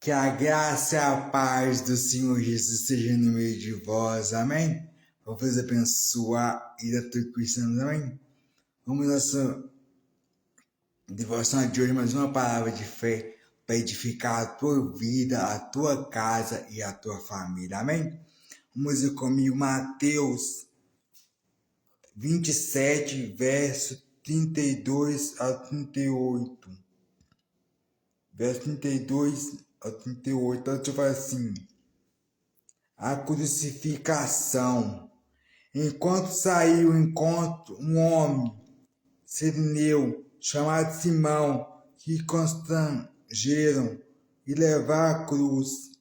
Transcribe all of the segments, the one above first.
Que a graça e a paz do Senhor Jesus esteja no meio de vós, amém? Vamos abençoar e da tua cristã, amém? Vamos nossa devoção de hoje, mais uma palavra de fé para edificar a tua vida, a tua casa e a tua família, amém? Vamos ler comigo Mateus 27, verso 32 a 38. Verso 32 a 38, então deixa eu falar assim. A crucificação. Enquanto saiu ao encontro, um homem sirineu chamado Simão, que constrangeram e levar a cruz.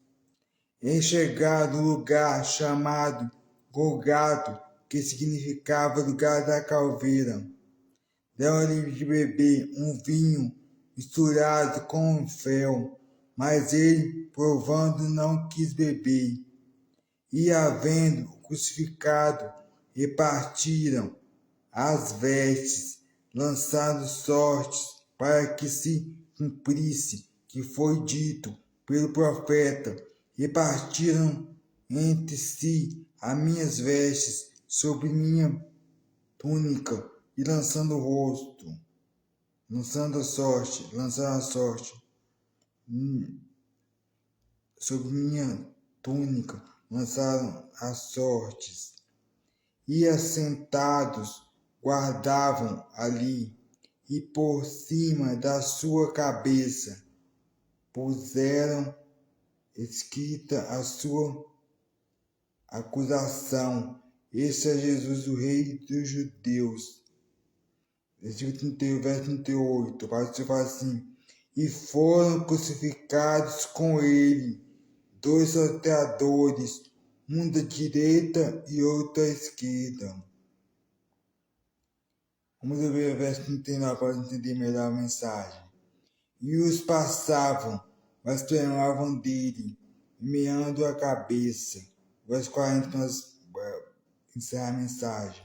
Em chegar no lugar chamado Golgota, que significava lugar da caveira, deram-lhe de beber um vinho misturado com fel, mas ele, provando, não quis beber. E, havendo crucificado, repartiram as vestes, lançando sortes para que se cumprisse que foi dito pelo profeta. Repartiram entre si as minhas vestes sobre minha túnica, e lançando a sorte sobre minha túnica, lançaram as sortes, e assentados guardavam ali, e por cima da sua cabeça puseram escrita a sua acusação: Este é Jesus, o Rei dos Judeus. Versículo 31, verso 38, você fala assim: e foram crucificados com ele 2 salteadores, um da direita e outro à esquerda. Vamos ver o verso 39 para entender melhor a mensagem. E os passavam, blasfemavam dele, meando a cabeça. Verso 40 para encerrar a mensagem.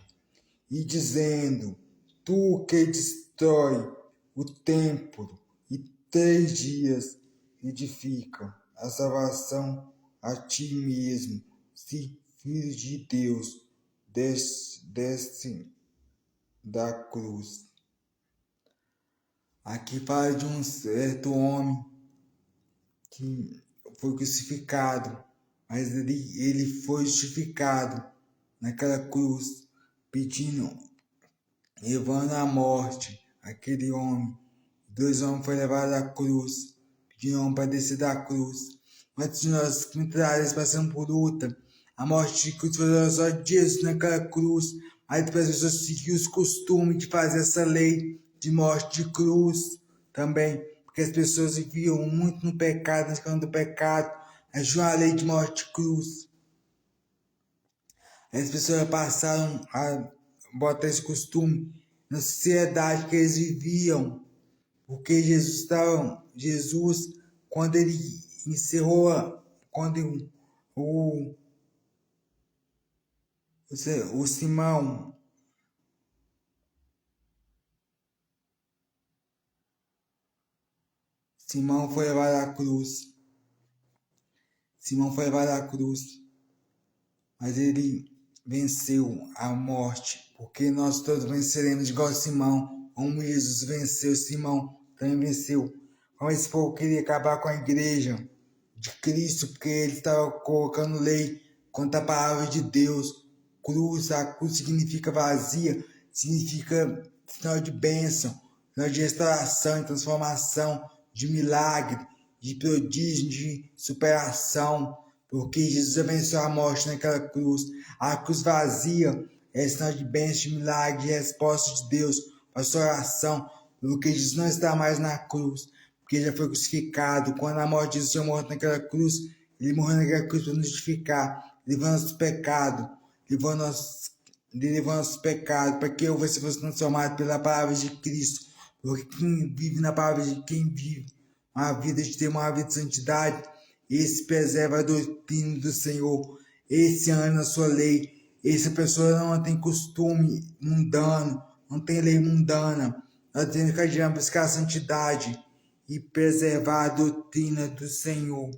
E dizendo: Tu que destrói o templo e 3 dias edifica a salvação a ti mesmo, se filho de Deus, desce da cruz. Aqui fala de um certo homem que foi crucificado, mas ele foi justificado naquela cruz, levando à morte aquele homem. 2 homens foram levados à cruz, pedindo para descer da cruz. Muitos de nós, muitas vezes, passamos por luta. A morte de cruz foi só de Jesus naquela cruz, mas depois as pessoas seguiam os costumes de fazer essa lei de morte de cruz também, porque as pessoas viviam muito no pecado, na escala do pecado, agiam a lei de morte de cruz. As pessoas passaram a botar esse costume na sociedade que eles viviam, porque Jesus, quando ele encerrou, quando o Simão foi levado à cruz. Simão foi levado à cruz, mas ele venceu a morte, porque nós todos venceremos igual Simão. Como Jesus venceu, Simão também venceu. Como esse povo queria acabar com a igreja de Cristo, porque ele estava colocando lei contra a palavra de Deus. A cruz significa vazia, significa sinal de bênção, sinal de restauração e transformação, de milagre, de prodígio, de superação, porque Jesus venceu a morte naquela cruz. A cruz vazia é sinal de bênção, de milagre, de resposta de Deus para a sua oração, porque Jesus não está mais na cruz, porque já foi crucificado. Quando a morte de Jesus foi morta naquela cruz, ele morreu naquela cruz para nos justificar, levando nossos pecados, levando nossos pecados, para que você fosse transformado pela palavra de Cristo. Porque quem vive na palavra de quem vive uma vida de ter uma vida de santidade, esse preserva a doutrina do Senhor, esse anda a sua lei, essa pessoa não tem costume mundano, não tem lei mundana, ela tem que adiar buscar a santidade. e preservar a doutrina do Senhor.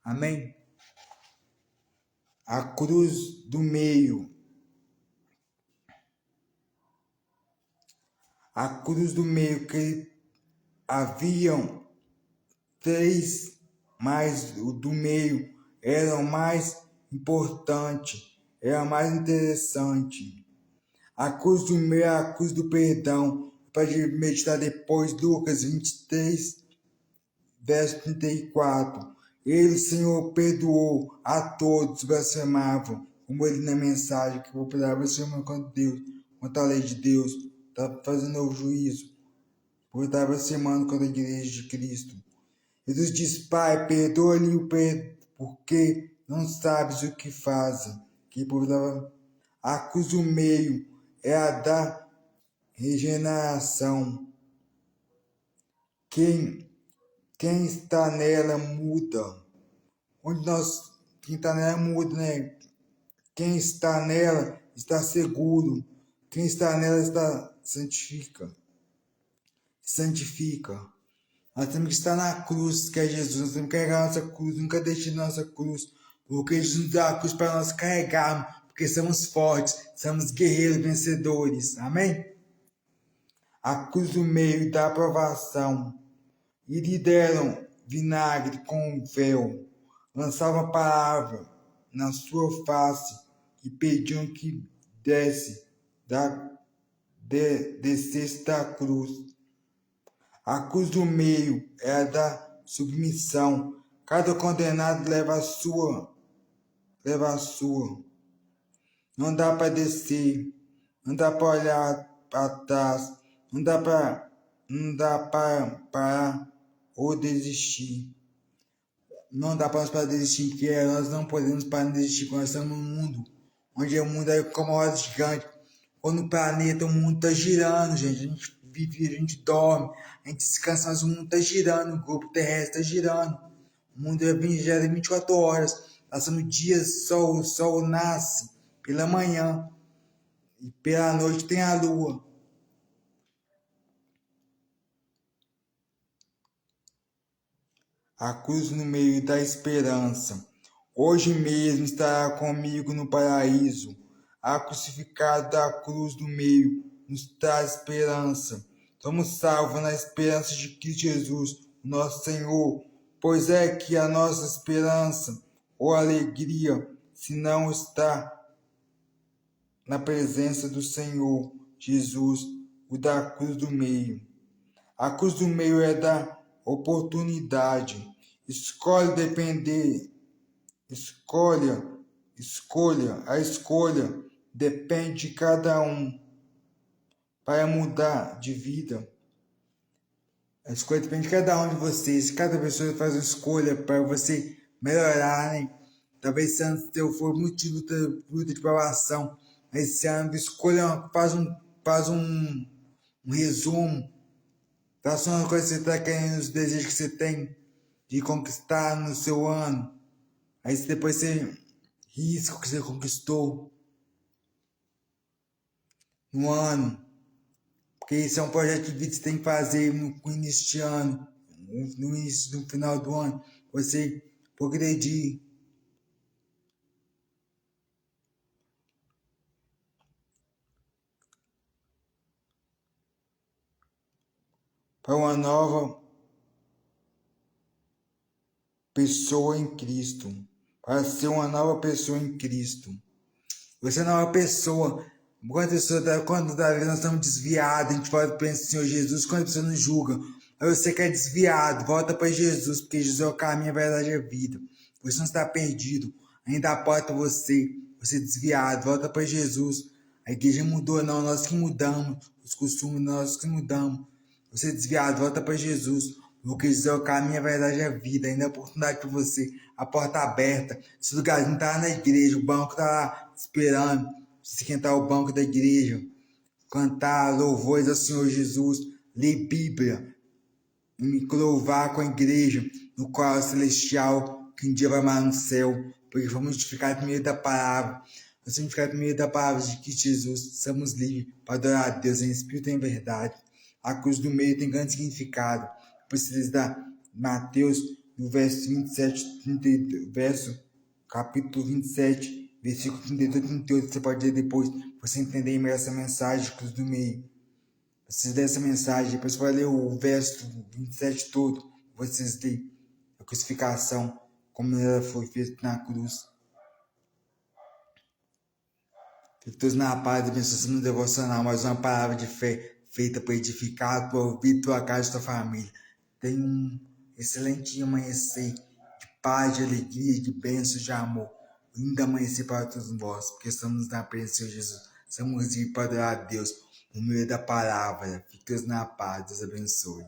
Amém? A cruz do meio. A cruz do meio, que haviam três, mas o do meio era o mais importante, era o mais interessante. A cruz do meio é a cruz do perdão. Pode meditar depois, Lucas 23, verso 34. Ele, Senhor, perdoou a todos que blasfemavam, como ele na mensagem, que vou pegar blasfemando contra Deus, contra a lei de Deus, está fazendo novo juízo, por estar blasfemando contra a igreja de Cristo. Jesus diz: Pai, perdoa-lhe porque não sabes o que fazem. A cruz do meio é a da regeneração. Quem está nela muda. Quem está nela muda, né? Quem está nela está seguro. Quem está nela está santifica. Nós temos que estar na cruz, que é Jesus. Nós temos que carregar nossa cruz, nunca deixe nossa cruz. Porque Jesus nos dá a cruz para nós carregarmos. Porque somos fortes, somos guerreiros vencedores. Amém? A cruz do meio da aprovação. E lhe deram vinagre com véu. Lançavam a palavra na sua face e pediam que descesse da cruz. A cruz do meio é a da submissão. Cada condenado leva a sua. Não dá para descer, não dá para olhar para trás, não dá para parar ou desistir. Não dá para nós desistir, que nós não podemos parar de desistir quando nós estamos no mundo, onde o mundo é como uma roda gigante. Quando o planeta, o mundo está girando, gente. A gente vive, a gente dorme, a gente descansa, mas o mundo está girando, o globo terrestre está girando. O mundo gera 24 horas. Passamos dias, o sol nasce pela manhã e pela noite tem a lua. A cruz no meio da esperança. Hoje mesmo estará comigo no paraíso. A crucificado da cruz do meio nos traz esperança. Somos salvos na esperança de Cristo Jesus, nosso Senhor, pois é que a nossa esperança ou alegria, se não está na presença do Senhor Jesus, o da cruz do meio. A cruz do meio é da oportunidade. Escolha depender. A escolha depende de cada um para mudar de vida. A escolha depende de cada um de vocês. Cada pessoa faz uma escolha para você melhorar, né? Talvez esse ano eu for muito de luta de provação, mas esse ano escolha, faz um resumo. Traça uma coisa que você está querendo, os desejos que você tem de conquistar no seu ano. Aí depois você risca o que você conquistou no ano. Porque isso é um projeto de vida que você tem que fazer no início de ano, no final do ano. Você progredir. Para uma nova pessoa em Cristo. Para ser uma nova pessoa em Cristo. Você é uma nova pessoa. Quando nós estamos desviados, a gente volta para o Senhor Jesus, quando a pessoa nos julga. Aí você que é desviado, volta para Jesus, porque Jesus é o caminho, a verdade e a vida. Você não está perdido. Ainda aporta você desviado, volta para Jesus. A igreja mudou, não, nós que mudamos. Os costumes, nós que mudamos. Você desviado, volta para Jesus. Porque Jesus é o caminho, a verdade e a vida. Ainda é oportunidade para você. A porta aberta. Esse lugar não está na igreja, o banco está lá esperando. Se esquentar o banco da igreja. Cantar louvores ao Senhor Jesus. Ler Bíblia. E me louvar com a igreja. No qual é celestial. Que um dia vai mais no céu. Porque vamos justificar por meio da palavra. Nós vamos justificar por meio da palavra de Cristo Jesus. Somos livres para adorar a Deus em espírito e em verdade. A cruz do meio tem grande significado. precisa dar Mateus, no verso 27, 32, capítulo 27, versículo 32 e 38. Você pode ler depois, você entender melhor essa mensagem, cruz do meio. Vocês lerem essa mensagem, depois você vai ler o verso 27 todo, vocês lerem a crucificação, como ela foi feita na cruz. Fique todos na paz, abençoe no devocional, mais uma palavra de fé feita para edificar, para ouvir tua casa e tua família. Tenha um excelente amanhecer de paz, de alegria, de bênçãos, de amor. Lindo amanhecer para todos nós, porque estamos na presença de Jesus. Estamos aqui para adorar a Deus, no meio da palavra. Fique todos na paz, Deus abençoe.